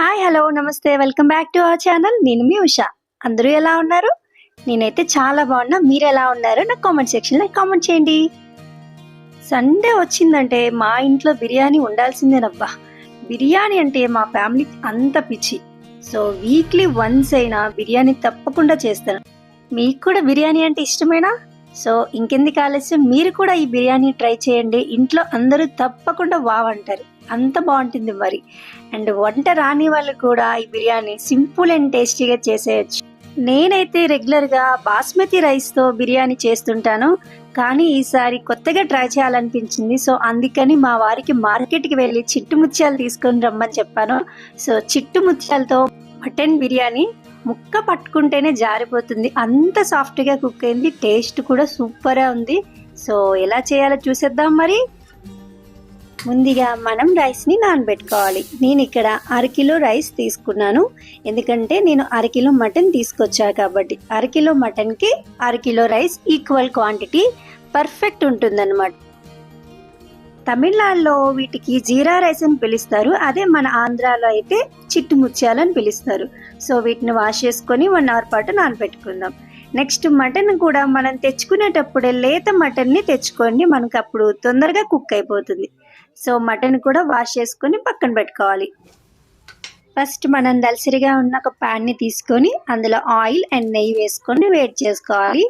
Hi hello నమస్తే welcome back to our channel. నేను మీ ఉషా. అందరూ ఎలా ఉన్నారు? నేనైతే చాలా బాగున్నా. మీరు ఎలా ఉన్నారు? నాకు కామెంట్ సెక్షన్లో కామెంట్ చేయండి. సండే వచ్చిందంటే మా ఇంట్లో బిర్యానీ ఉండాల్సిందేనబ్బా. బిర్యానీ అంటే మా ఫ్యామిలీకి అంత పిచ్చి. సో వీక్లీ వన్స్ అయినా బిర్యానీ తప్పకుండా చేస్తాను. మీకు కూడా బిర్యానీ అంటే ఇష్టమేనా? సో ఇంకెందుకు ఆలస్యం, మీరు కూడా ఈ బిర్యానీ ట్రై చేయండి. ఇంట్లో అందరూ తప్పకుండా వావ్ అంటారు, అంత బాగుంటుంది మరి. అండ్ వంట రాని వాళ్ళు కూడా ఈ బిర్యానీ సింపుల్ అండ్ టేస్టీగా చేసేయచ్చు. నేనైతే రెగ్యులర్గా బాస్మతి రైస్తో బిర్యానీ చేస్తుంటాను, కానీ ఈసారి కొత్తగా ట్రై చేయాలనిపించింది. సో అందుకని మా వారికి మార్కెట్కి వెళ్ళి చిట్టు ముత్యాలు తీసుకొని రమ్మని చెప్పాను. సో చిట్టు ముత్యాలతో మటన్ బిర్యానీ ముక్క పట్టుకుంటేనే జారిపోతుంది, అంత సాఫ్ట్గా కుక్ అయింది. టేస్ట్ కూడా సూపర్గా ఉంది. సో ఎలా చేయాలో చూసేద్దాం మరి. ముందుగా మనం రైస్ని నానబెట్టుకోవాలి. నేను ఇక్కడ అరకిలో రైస్ తీసుకున్నాను, ఎందుకంటే నేను అరకిలో మటన్ తీసుకొచ్చా కాబట్టి. అరకిలో మటన్కి అరకిలో రైస్ ఈక్వల్ క్వాంటిటీ పర్ఫెక్ట్ ఉంటుందన్నమాట. తమిళనాడులో వీటికి జీరా రైస్ అని పిలుస్తారు, అదే మన ఆంధ్రాలో అయితే చిట్టు ముత్యాలు అని పిలుస్తారు. సో వీటిని వాష్ చేసుకొని 1 అవర్ పాటు నానబెట్టుకుందాం. నెక్స్ట్ మటన్ కూడా మనం తెచ్చుకునేటప్పుడే లేత మటన్ని తెచ్చుకోండి, మనకు అప్పుడు తొందరగా కుక్ అయిపోతుంది. సో మటన్ కూడా వాష్ చేసుకొని పక్కన పెట్టుకోవాలి. ఫస్ట్ మనం దలసరిగా ఉన్న ఒక ప్యాన్ని తీసుకొని అందులో ఆయిల్ అండ్ నెయ్యి వేసుకొని వేడి చేసుకోవాలి.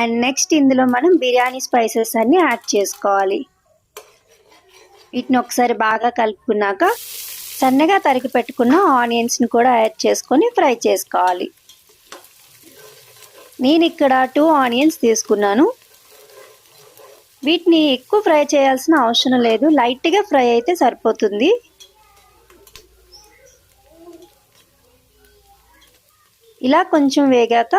అండ్ నెక్స్ట్ ఇందులో మనం బిర్యానీ స్పైసెస్ అన్ని యాడ్ చేసుకోవాలి. వీటిని ఒకసారి బాగా కలుపుకున్నాక సన్నగా తరిగి పెట్టుకున్న ఆనియన్స్ని కూడా యాడ్ చేసుకొని ఫ్రై చేసుకోవాలి. నేను ఇక్కడ 2 ఆనియన్స్ తీసుకున్నాను. వీటిని ఎక్కువ ఫ్రై చేయాల్సిన అవసరం లేదు, లైట్గా ఫ్రై అయితే సరిపోతుంది. ఇలా కొంచెం వేగాక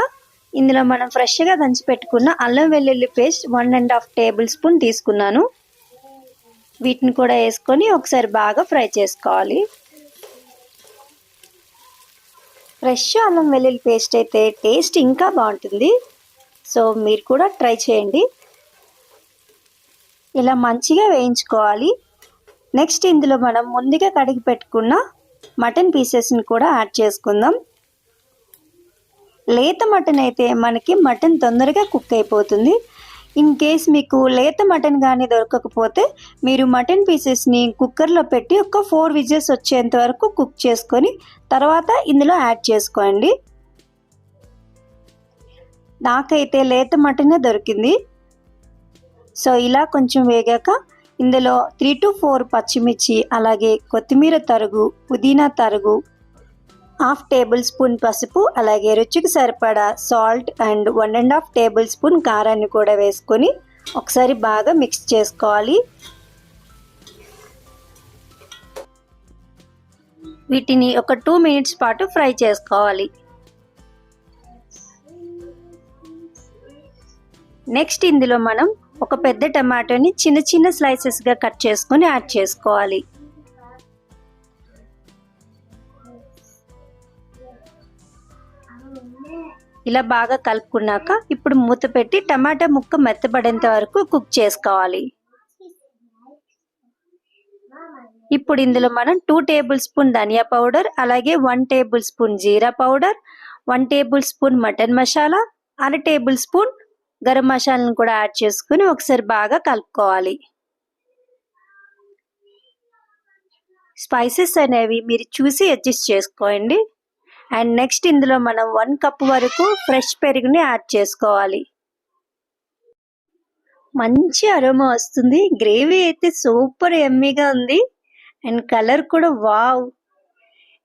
ఇందులో మనం ఫ్రెష్గా దంచి పెట్టుకున్న అల్లం వెల్లుల్లి పేస్ట్ 1.5 టేబుల్ స్పూన్ తీసుకున్నాను. వీటిని కూడా వేసుకొని ఒకసారి బాగా ఫ్రై చేసుకోవాలి. ఫ్రెష్ అల్లం వెల్లుల్లి పేస్ట్ అయితే టేస్ట్ ఇంకా బాగుంటుంది. సో మీరు కూడా ట్రై చేయండి. ఇలా మంచిగా వేయించుకోవాలి. నెక్స్ట్ ఇందులో మనం ముందుగా కడిగి పెట్టుకున్న మటన్ పీసెస్ని కూడా యాడ్ చేసుకుందాం. లేత మటన్ అయితే మనకి మటన్ తొందరగా కుక్ అయిపోతుంది. ఇన్ కేస్ మీకు లేత మటన్ కానీ దొరకకపోతే మీరు మటన్ పీసెస్ని కుక్కర్లో పెట్టి ఒక 4 విజిల్స్ వచ్చేంత వరకు కుక్ చేసుకొని తర్వాత ఇందులో యాడ్ చేసుకోండి. నాకైతే లేత మటనే దొరికింది. సో ఇలా కొంచెం వేగాక ఇందులో 3 to 4 పచ్చిమిర్చి, అలాగే కొత్తిమీర తరుగు, పుదీనా తరుగు, 1/2 టేబుల్ స్పూన్ పసుపు, అలాగే రుచికి సరిపడా సాల్ట్ అండ్ 1.5 టేబుల్ స్పూన్ కారాన్ని కూడా వేసుకొని ఒకసారి బాగా మిక్స్ చేసుకోవాలి. వీటిని ఒక 2 మినిట్స్ పాటు ఫ్రై చేసుకోవాలి. నెక్స్ట్ ఇందులో మనం ఒక పెద్ద టమాటోని చిన్న చిన్న స్లైసెస్గా కట్ చేసుకొని యాడ్ చేసుకోవాలి. ఇలా బాగా కలుపుకున్నాక ఇప్పుడు మూత పెట్టి టమాటా ముక్క మెత్తబడేంత వరకు కుక్ చేసుకోవాలి. ఇప్పుడు ఇందులో మనం 2 టేబుల్ స్పూన్ ధనియా పౌడర్, అలాగే 1 టేబుల్ స్పూన్ జీరా powder, 1 tablespoon mutton masala, 1/2 tablespoon garam మసాలాను కూడా యాడ్ చేసుకుని ఒకసారి బాగా కలుపుకోవాలి. స్పైసెస్ అనేవి మీరు చూసి అడ్జస్ట్ చేసుకోండి. అండ్ నెక్స్ట్ ఇందులో మనం 1 కప్ వరకు ఫ్రెష్ పెరుగుని యాడ్ చేసుకోవాలి. మంచి అరోమా వస్తుంది. గ్రేవీ అయితే సూపర్ యమ్మీగా ఉంది అండ్ కలర్ కూడా వావ్.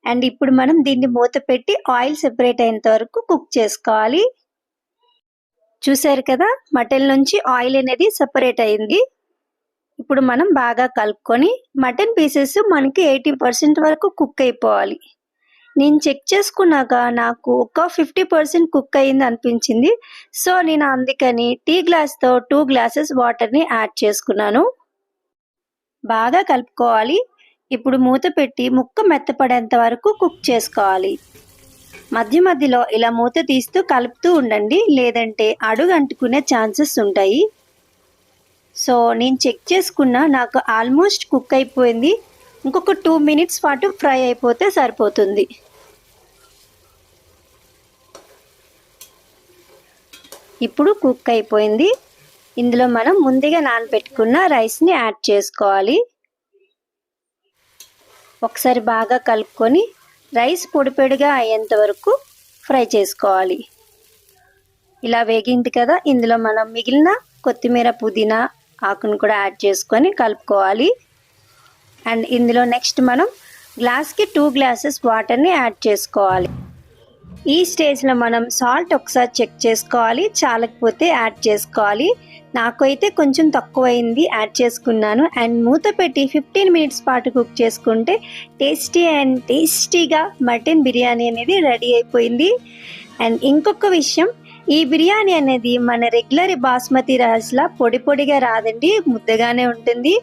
అండ్ ఇప్పుడు మనం దీన్ని మూత పెట్టి ఆయిల్ సెపరేట్ అయ్యేంత వరకు కుక్ చేసుకోవాలి. చూసారు కదా, మటన్ నుంచి ఆయిల్ అనేది సెపరేట్ అయింది. ఇప్పుడు మనం బాగా కలుపుకొని మటన్ పీసెస్ మనకి 80% వరకు కుక్ అయిపోవాలి. నేను చెక్ చేసుకున్నాక నాకు ఒక 50% కుక్ అయింది అనిపించింది. సో నేను అందుకని టీ గ్లాస్తో 2 గ్లాసెస్ వాటర్ని యాడ్ చేసుకున్నాను. బాగా కలుపుకోవాలి. ఇప్పుడు మూత పెట్టి ముక్క మెత్తపడేంత వరకు కుక్ చేసుకోవాలి. మధ్య మధ్యలో ఇలా మూత తీస్తూ కలుపుతూ ఉండండి, లేదంటే అడుగు అంటుకునే ఛాన్సెస్ ఉంటాయి. సో నేను చెక్ చేసుకున్నా, నాకు ఆల్మోస్ట్ కుక్ అయిపోయింది. ఇంకొక 2 మినిట్స్ పాటు ఫ్రై అయిపోతే సరిపోతుంది. ఇప్పుడు కుక్ అయిపోయింది. ఇందులో మనం ముందుగా నానబెట్టుకున్న రైస్ని యాడ్ చేసుకోవాలి. ఒకసారి బాగా కలుపుకొని రైస్ పొడి పొడిగా అయ్యేంత వరకు ఫ్రై చేసుకోవాలి. ఇలా వేగింది కదా, ఇందులో మనం మిగిలిన కొత్తిమీర పుదీనా ఆకును కూడా యాడ్ చేసుకొని కలుపుకోవాలి. అండ్ ఇందులో నెక్స్ట్ మనం గ్లాస్కి 2 గ్లాసెస్ వాటర్ని యాడ్ చేసుకోవాలి. ఈ స్టేజ్లో మనం సాల్ట్ ఒకసారి చెక్ చేసుకోవాలి, చాలకపోతే యాడ్ చేసుకోవాలి. నాకైతే కొంచెం తక్కువైంది, యాడ్ చేసుకున్నాను. అండ్ మూత పెట్టి 15 మినిట్స్ పాటు కుక్ చేసుకుంటే టేస్టీగా మటన్ బిర్యానీ అనేది రెడీ అయిపోయింది. అండ్ ఇంకొక విషయం, ఈ బిర్యానీ అనేది మన రెగ్యులర్ బాస్మతి రైస్లా పొడి పొడిగా రాదండి, ముద్దగానే ఉంటుంది.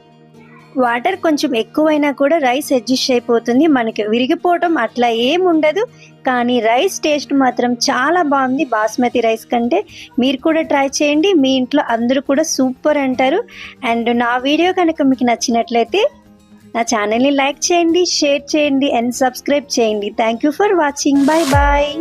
వాటర్ కొంచెం ఎక్కువైనా కూడా రైస్ అడ్జస్ట్ అయిపోతుంది, మనకి విరిగిపోవటం అట్లా ఏమి ఉండదు. కానీ రైస్ టేస్ట్ మాత్రం చాలా బాగుంది బాస్మతి రైస్ కంటే. మీరు కూడా ట్రై చేయండి, మీ ఇంట్లో అందరూ కూడా సూపర్ అంటారు. అండ్ నా వీడియో కనుక మీకు నచ్చినట్లయితే నా ఛానల్ని లైక్ చేయండి, షేర్ చేయండి అండ్ సబ్స్క్రైబ్ చేయండి. Thank you for watching. Bye bye.